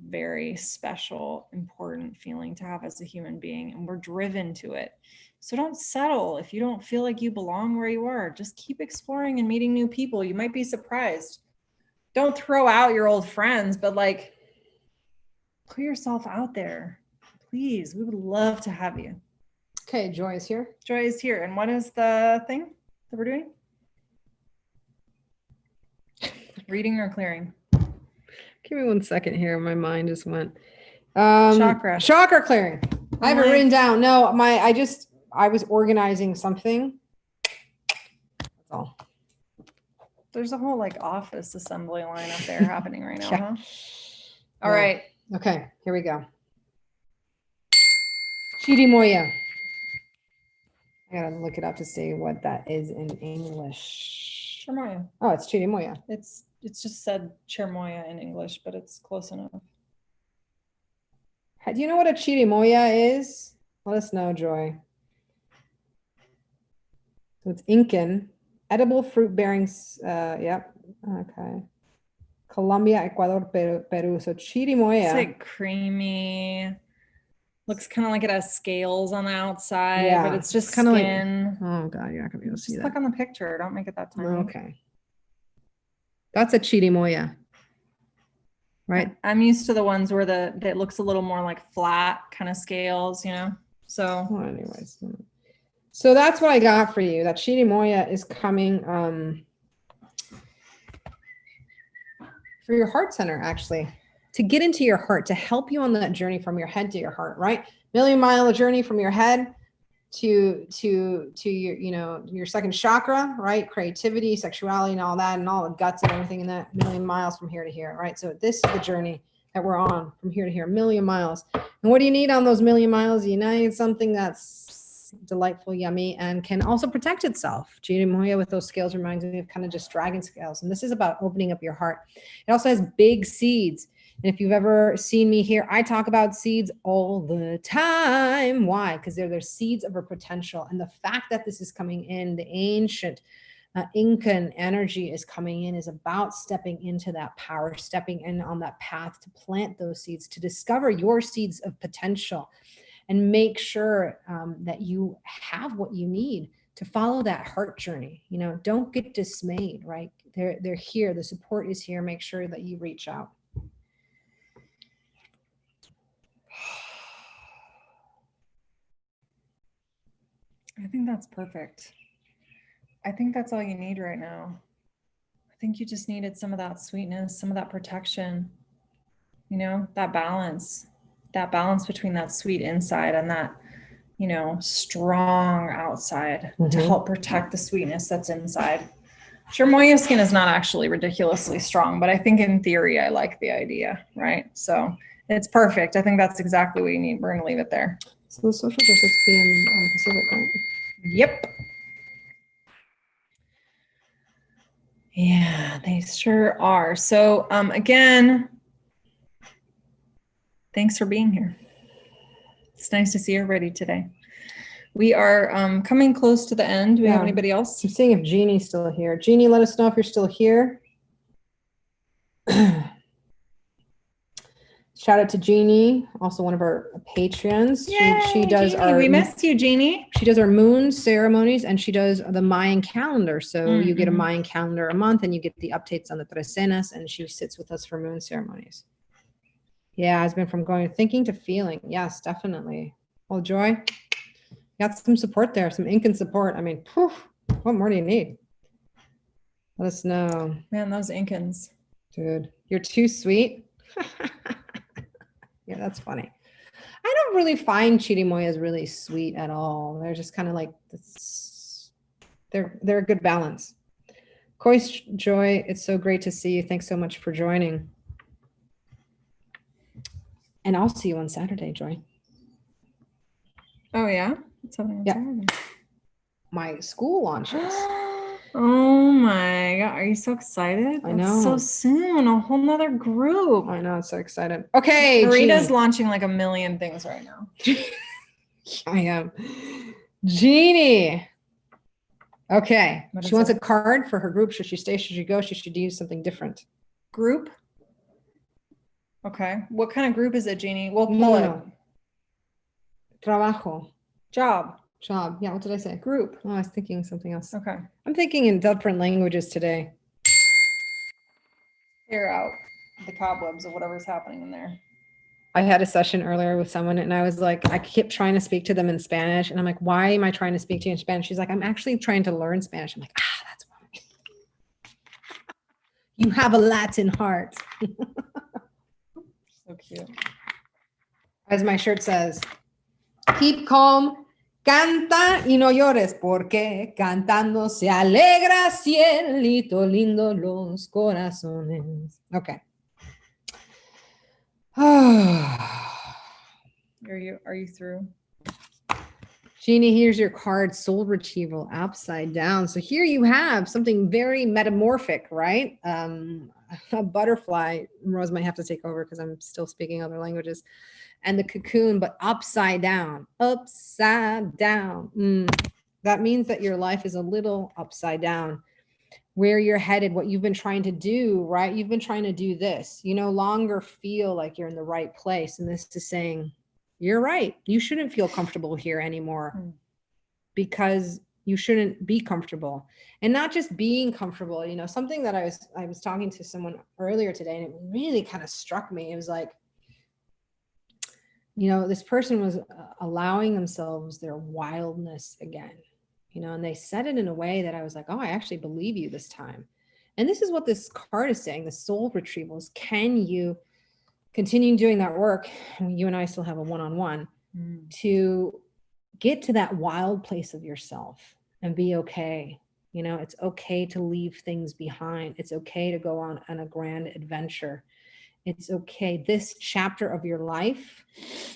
Speaker 1: very special, important feeling to have as a human being, and we're driven to it. So don't settle if you don't feel like you belong where you are. Just keep exploring and meeting new people. You might be surprised. Don't throw out your old friends, but like put yourself out there. Please, we would love to have you.
Speaker 2: Okay, Joy is here.
Speaker 1: Joy is here. And what is the thing that we're doing? Reading or clearing?
Speaker 2: Give me 1 second here. My mind just went.
Speaker 1: Chakra
Speaker 2: clearing. I have it written down. No, I was organizing something. That's all.
Speaker 1: There's a whole like office assembly line up there happening right now,
Speaker 2: Yeah.
Speaker 1: huh? All right.
Speaker 2: Okay, here we go. Chirimoya. I gotta look it up to see what that is in English.
Speaker 1: Chirimoya.
Speaker 2: Oh, it's Chirimoya.
Speaker 1: It's just said Chirimoya in English, but it's close enough.
Speaker 2: Do you know what a Chirimoya is? Let us know, Joy. So it's Incan, edible fruit bearing. Yep. Okay. Colombia, Ecuador, Peru. So Chirimoya.
Speaker 1: It's like creamy. Looks kind of like it has scales on the outside, but it's just
Speaker 2: kind of
Speaker 1: skin.
Speaker 2: Like, oh God, you're not gonna be able to see
Speaker 1: just
Speaker 2: that.
Speaker 1: Look on the picture. Don't make it that tiny.
Speaker 2: Okay. That's a Chirimoya. Right.
Speaker 1: I'm used to the ones where that looks a little more like flat kind of scales, you know? So
Speaker 2: well, anyways. So that's what I got for you. That Chirimoya is coming for your heart center, actually, to get into your heart, to help you on that journey from your head to your heart, right? Million-mile journey from your head to your, your second chakra, right? Creativity, sexuality, and all that, and all the guts and everything in that, million miles from here to here, right? So this is the journey that we're on from here to here, 1,000,000 miles. And what do you need on those 1,000,000 miles? You need something that's delightful, yummy, and can also protect itself. Chirimoya with those scales reminds me of kind of just dragon scales. And this is about opening up your heart. It also has big seeds. And if you've ever seen me here, I talk about seeds all the time. Why? Because they're seeds of our potential. And the fact that this is coming in, the ancient Incan energy is coming in, is about stepping into that power, stepping in on that path to plant those seeds, to discover your seeds of potential, and make sure that you have what you need to follow that heart journey. Don't get dismayed, right? They're here. The support is here. Make sure that you reach out.
Speaker 1: I think that's perfect. I think that's all you need right now. I think you just needed some of that sweetness, some of that protection, that balance between that sweet inside and that, strong outside to help protect the sweetness that's inside. Chirimoya skin is not actually ridiculously strong, but I think in theory, I like the idea, right? So it's perfect. I think that's exactly what you need. We're going to leave it there.
Speaker 2: So the socials are 6 p.m. on Pacific, right?
Speaker 1: Yep. Yeah, they sure are. So again, thanks for being here. It's nice to see everybody today. We are coming close to the end. Do we have
Speaker 2: Yeah.
Speaker 1: anybody else?
Speaker 2: I'm seeing if Jeannie's still here. Jeannie, let us know if you're still here. Shout out to Jeannie, also one of our patrons. She does
Speaker 1: Jeannie,
Speaker 2: our
Speaker 1: we missed you, Jeannie.
Speaker 2: She does our moon ceremonies, and she does the Mayan calendar. So you get a
Speaker 1: Mm-hmm.
Speaker 2: Mayan calendar a month, and you get the updates on the trecenas, and she sits with us for moon ceremonies. Yeah, it's been from going thinking to feeling. Yes, definitely. Well, Joy, got some support there, some Incan support. I mean, phew, what more do you need? Let us know.
Speaker 1: Man, those Incans.
Speaker 2: Dude, you're too sweet. Yeah, that's funny. I don't really find chirimoyas really sweet at all. They're just kind of like this, they're a good balance. Koi's Joy, it's so great to see you. Thanks so much for joining. And I'll see you on Saturday, Joy.
Speaker 1: Oh yeah? What's happening on
Speaker 2: Yeah.
Speaker 1: Saturday?
Speaker 2: My school launches.
Speaker 1: Oh my God. Are you so excited?
Speaker 2: I
Speaker 1: That's so
Speaker 2: know.
Speaker 1: soon. A whole nother group.
Speaker 2: I know, it's so excited. Okay,
Speaker 1: Marita's
Speaker 2: Jeannie.
Speaker 1: launching like a million things right now.
Speaker 2: I am. Jeannie. Okay.
Speaker 1: What
Speaker 2: She
Speaker 1: is
Speaker 2: wants
Speaker 1: it?
Speaker 2: a card for her group. Should she stay? Should she go? She should use something different.
Speaker 1: Group? Okay. What kind of group is it, Jeannie? We'll pull
Speaker 2: No,
Speaker 1: it.
Speaker 2: no. Trabajo.
Speaker 1: Job.
Speaker 2: Job. Yeah, what did I say?
Speaker 1: Group.
Speaker 2: Oh, I was thinking something else.
Speaker 1: Okay.
Speaker 2: I'm thinking in different languages today.
Speaker 1: Clear out the cobwebs of whatever's happening in there.
Speaker 2: I had a session earlier with someone and I was like, I kept trying to speak to them in Spanish. And I'm like, why am I trying to speak to you in Spanish? She's like, I'm actually trying to learn Spanish. I'm like, that's why. You have a Latin heart.
Speaker 1: So cute.
Speaker 2: As my shirt says, keep calm, canta y no llores, porque cantando se alegra cielito lindo los corazones. Okay.
Speaker 1: Are you through?
Speaker 2: Jeannie, here's your card, soul retrieval upside down. So here you have something very metamorphic, right? A butterfly. Rose might have to take over because I'm still speaking other languages. And the cocoon, but upside down, upside down. That means that your life is a little upside down. Where you're headed, what you've been trying to do, right? You've been trying to do this. You no longer feel like you're in the right place. And this is saying, you're right. You shouldn't feel comfortable here anymore because you shouldn't be comfortable. And not just being comfortable, you know, something that I was talking to someone earlier today and it really kind of struck me. It was like, you know, this person was allowing themselves their wildness again, you know, and they said it in a way that I was like, oh, I actually believe you this time. And this is what this card is saying, the soul retrievals. Can you continue doing that work? You and I still have a one-on-one to get to that wild place of yourself and be okay. You know, it's okay to leave things behind. It's okay to go on a grand adventure. It's okay. This chapter of your life,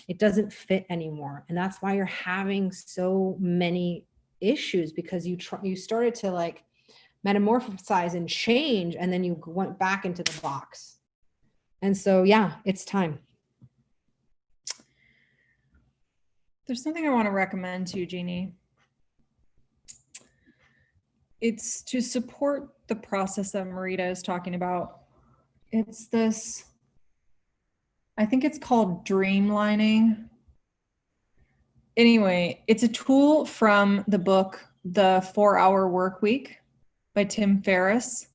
Speaker 2: it doesn't fit anymore. And that's why you're having so many issues, because you started to like metamorphosize and change, and then you went back into the box. And so, yeah, it's time.
Speaker 1: There's something I want to recommend to you, Jeannie. It's to support the process that Marita is talking about. It's this, I think it's called dreamlining. Anyway, it's a tool from the book, The 4-Hour Work Week by Tim Ferriss.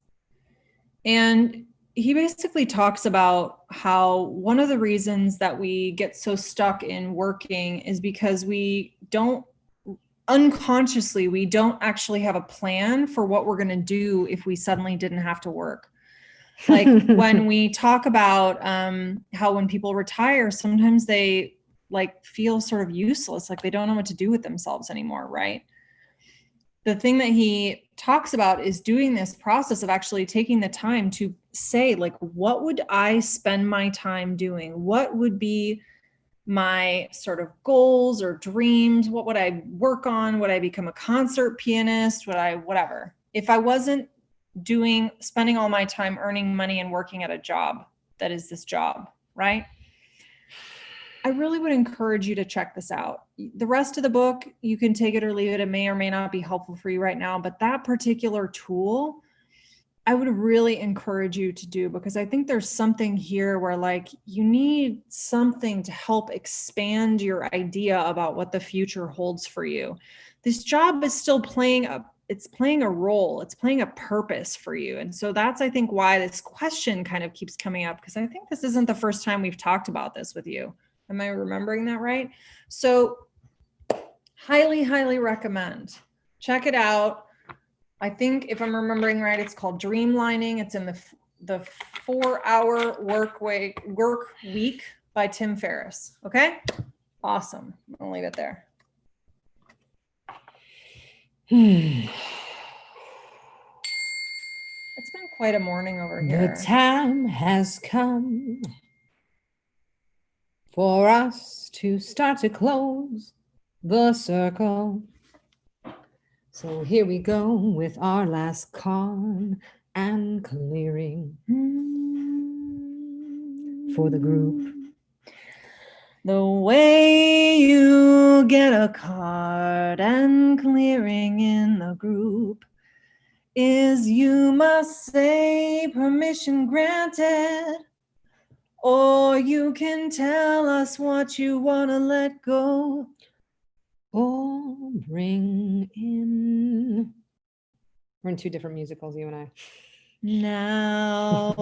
Speaker 1: And he basically talks about how one of the reasons that we get so stuck in working is because we don't actually have a plan for what we're going to do if we suddenly didn't have to work. Like when we talk about how when people retire, sometimes they like feel sort of useless, like they don't know what to do with themselves anymore, right? The thing that he talks about is doing this process of actually taking the time to say, like, what would I spend my time doing? What would be my sort of goals or dreams? What would I work on? Would I become a concert pianist? Would I, whatever, if I wasn't spending all my time earning money and working at a job that is this job, right? I really would encourage you to check this out. The rest of the book, you can take it or leave it. It may or may not be helpful for you right now, but that particular tool, I would really encourage you to do, because I think there's something here where like you need something to help expand your idea about what the future holds for you. This job is still playing a role, it's playing a purpose for you. And so that's, I think, why this question kind of keeps coming up, because I think this isn't the first time we've talked about this with you. Am I remembering that right? So highly, highly recommend. Check it out. I think if I'm remembering right, it's called Dreamlining. It's in the 4-Hour Work Week by Tim Ferriss. Okay? Awesome. I'm gonna leave it there. It's been quite a morning over here.
Speaker 2: The time has come for us to start to close the circle. So here we go with our last card and clearing for the group.
Speaker 1: The way you get a card and clearing in the group is you must say permission granted, or you can tell us what you want to let go
Speaker 2: or bring in. We're in 2 different musicals, you and I.
Speaker 1: now.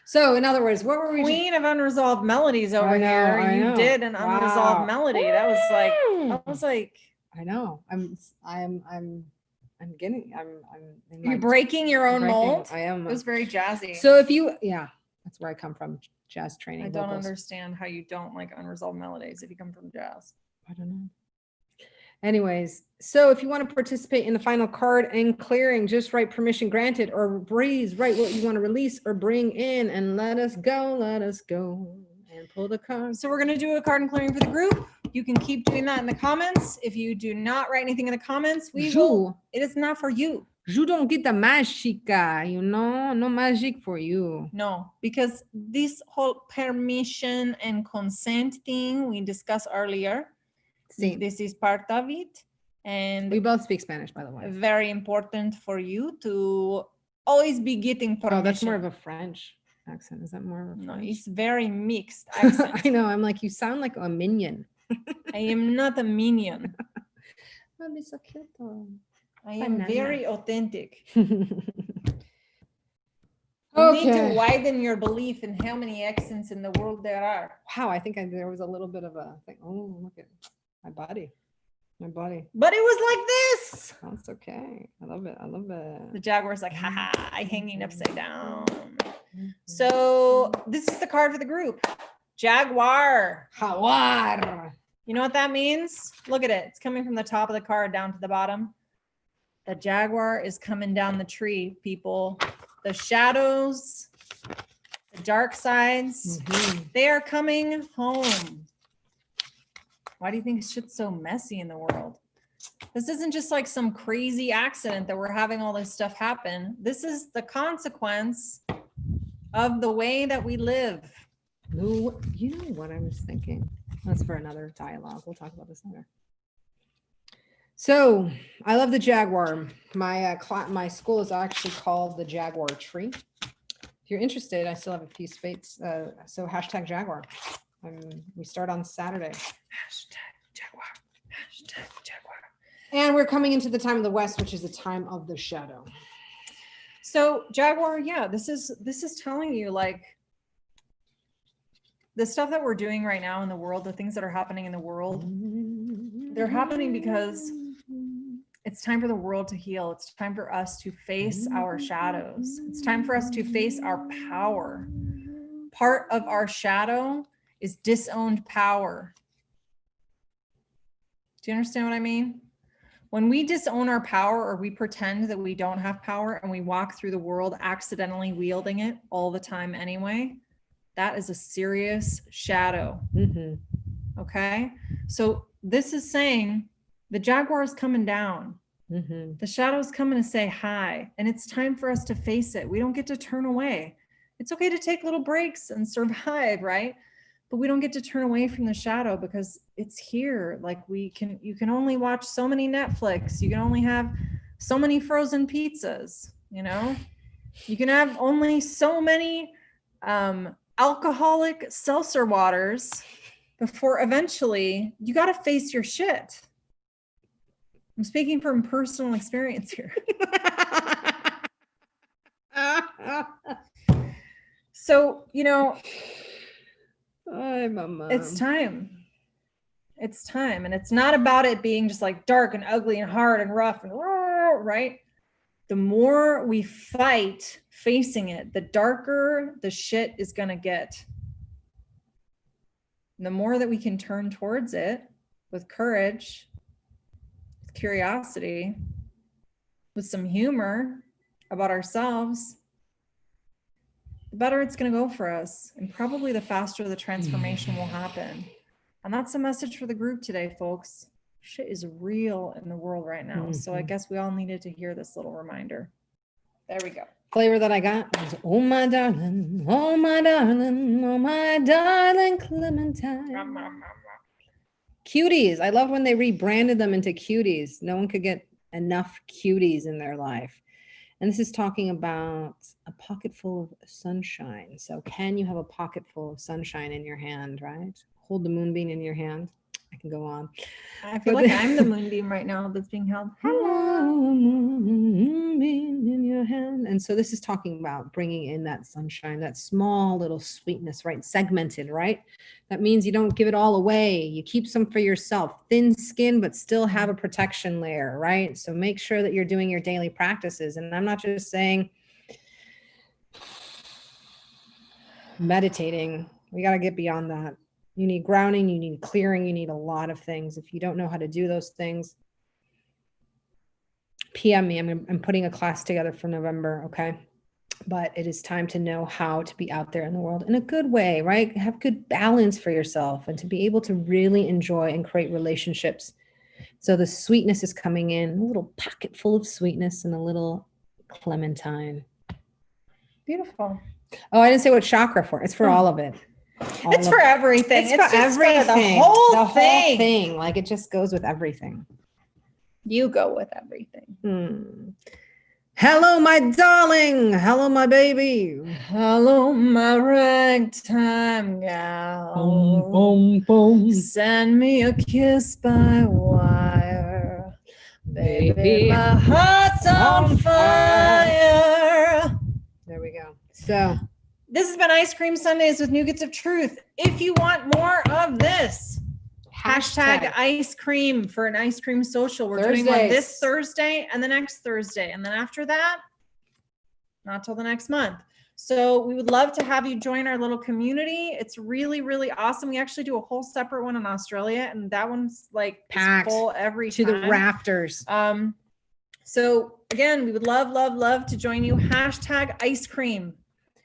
Speaker 2: So in other words, what were we?
Speaker 1: Queen of unresolved melodies over here. You did an unresolved melody. That was like,
Speaker 2: I know. I'm
Speaker 1: you're breaking your own mold.
Speaker 2: I am.
Speaker 1: It was very jazzy.
Speaker 2: So if you, that's where I come from, jazz training.
Speaker 1: I don't understand how you don't like unresolved melodies if you come from jazz.
Speaker 2: I don't know. Anyways, so if you want to participate in the final card and clearing, just write permission granted, or breeze, write what you want to release or bring in, and let us go, and pull the card.
Speaker 1: So we're going to do a card and clearing for the group. You can keep doing that in the comments. If you do not write anything in the comments, it is not for you.
Speaker 2: You don't get the magica, no magic for you.
Speaker 1: No, because this whole permission and consent thing we discussed earlier, this is part of it. And
Speaker 2: we both speak Spanish, by the way.
Speaker 1: Very important for you to always be getting permission.
Speaker 2: Oh, that's more of a French accent. Is that more of a French?
Speaker 1: No, it's very mixed accent.
Speaker 2: I know. I'm like, you sound like a minion.
Speaker 1: I am not a minion.
Speaker 2: So cute.
Speaker 1: I am very authentic.
Speaker 2: You
Speaker 1: need to widen your belief in how many accents in the world there are.
Speaker 2: Wow, I think there was a little bit of a thing. Oh, look at my body.
Speaker 1: But it was like this.
Speaker 2: That's okay. I love it.
Speaker 1: The jaguar's like, haha, hanging upside down. So this is the card for the group. Jaguar.
Speaker 2: Jaguar.
Speaker 1: You know what that means? Look at it. It's coming from the top of the card down to the bottom. The jaguar is coming down the tree, people. The shadows, the dark sides, they are coming home. Why do you think shit's so messy in the world? This isn't just like some crazy accident that we're having all this stuff happen. This is the consequence of the way that we live.
Speaker 2: You know what I was thinking? That's for another dialogue. We'll talk about this later. So I love the jaguar. My school is actually called the Jaguar Tree. If you're interested, I still have a few spaces. So #Jaguar. We start on Saturday.
Speaker 1: #Jaguar. #Jaguar.
Speaker 2: And we're coming into the time of the West, which is the time of the shadow.
Speaker 1: So Jaguar, this is telling you like the stuff that we're doing right now in the world, the things that are happening in the world, they're happening because it's time for the world to heal. It's time for us to face our shadows. It's time for us to face our power. Part of our shadow is disowned power. Do you understand what I mean? When we disown our power, or we pretend that we don't have power and we walk through the world accidentally wielding it all the time anyway, that is a serious shadow. Okay? So this is saying the jaguar is coming down. The shadow is coming to say hi, and it's time for us to face it. We don't get to turn away. It's okay to take little breaks and survive, right? but we don't get to turn away from the shadow because it's here. Like you can only watch so many Netflix. You can only have so many frozen pizzas, you know, you can have only so many alcoholic seltzer waters before eventually you got to face your shit. I'm speaking from personal experience here. So, you know, it's time. It's time. And it's not about it being just like dark and ugly and hard and rough and right. The more we fight facing it, the darker the shit is going to get. And the more that we can turn towards it with courage, with curiosity, with some humor about ourselves, the better it's going to go for us. And probably the faster the transformation will happen. And that's the message for the group today, folks. Shit is real in the world right now. So I guess we all needed to hear this little reminder. There we go.
Speaker 2: Flavor that I got was, oh my darling, oh my darling, oh my darling Clementine. Cuties. I love when they rebranded them into cuties. No one could get enough cuties in their life. And this is talking about a pocket full of sunshine. So can you have a pocket full of sunshine in your hand, right? Hold the moonbeam in your hand. I can go on.
Speaker 1: I feel like I'm the moonbeam right now that's being held.
Speaker 2: Hello, moonbeam in your hand. And so this is talking about bringing in that sunshine, that small little sweetness, right? Segmented, right? That means you don't give it all away. You keep some for yourself. Thin skin, but still have a protection layer, right? So make sure that you're doing your daily practices. And I'm not just saying meditating. We got to get beyond that. You need grounding, you need clearing, you need a lot of things. If you don't know how to do those things, PM me. I'm putting a class together for November, okay? But it is time to know how to be out there in the world in a good way, right? Have good balance for yourself and to be able to really enjoy and create relationships. So the sweetness is coming in, a little pocket full of sweetness and a little Clementine.
Speaker 1: Beautiful.
Speaker 2: Oh, I didn't say what chakra for. It's for all of it.
Speaker 1: It's for everything.
Speaker 2: It's for everything.
Speaker 1: The whole thing.
Speaker 2: Like it just goes with everything.
Speaker 1: You go with everything.
Speaker 2: Hello, my darling. Hello, my baby.
Speaker 1: Hello, my ragtime gal.
Speaker 2: Boom, boom, boom.
Speaker 1: Send me a kiss by wire. Baby, my heart's on fire.
Speaker 2: There we go. So
Speaker 1: this has been Ice Cream Sundays with Nougats of Truth. If you want more of this, hashtag ice cream for an ice cream social. We're doing one this Thursday and the next Thursday. And then after that, not till the next month. So we would love to have you join our little community. It's really, really awesome. We actually do a whole separate one in Australia, and that one's like
Speaker 2: packed
Speaker 1: full every
Speaker 2: to
Speaker 1: time.
Speaker 2: The rafters.
Speaker 1: So again, we would love, love, love to join you. Hashtag ice cream.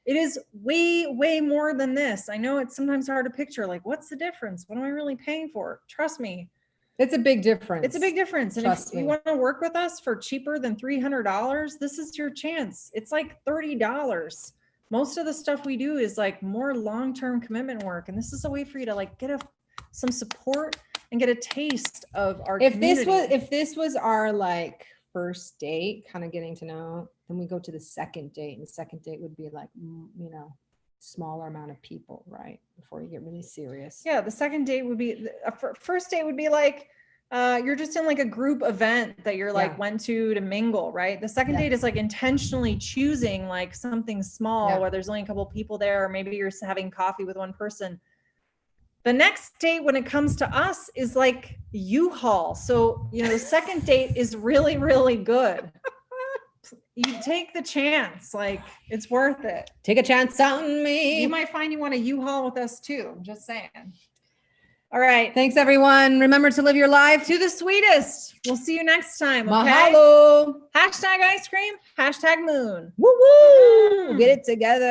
Speaker 1: It is way, way more than this. I know it's sometimes hard to picture. Like, what's the difference? What am I really paying for? Trust me.
Speaker 2: It's a big difference.
Speaker 1: It's a big difference. And if you want to work with us for cheaper than $300, this is your chance. It's like $30. Most of the stuff we do is like more long-term commitment work. And this is a way for you to like get some support and get a taste of our community.
Speaker 2: If this was our like first date, kind of getting to know, then we go to the second date, and the second date would be like, smaller amount of people, right? Before you get really serious.
Speaker 1: Yeah. The second date would be, first date would be like, you're just in like a group event that you're like went to mingle, right? The second date is like intentionally choosing like something small where there's only a couple people there, or maybe you're having coffee with one person. The next date when it comes to us is like U-Haul. So, the second date is really, really good. You take the chance, like it's worth it.
Speaker 2: Take a chance on me.
Speaker 1: You might find you want to U-Haul with us too. I'm just saying. All right.
Speaker 2: Thanks, everyone. Remember to live your life
Speaker 1: to the sweetest. We'll see you next time. Okay?
Speaker 2: Mahalo.
Speaker 1: Hashtag ice cream. Hashtag moon.
Speaker 2: Woo woo. Get it together.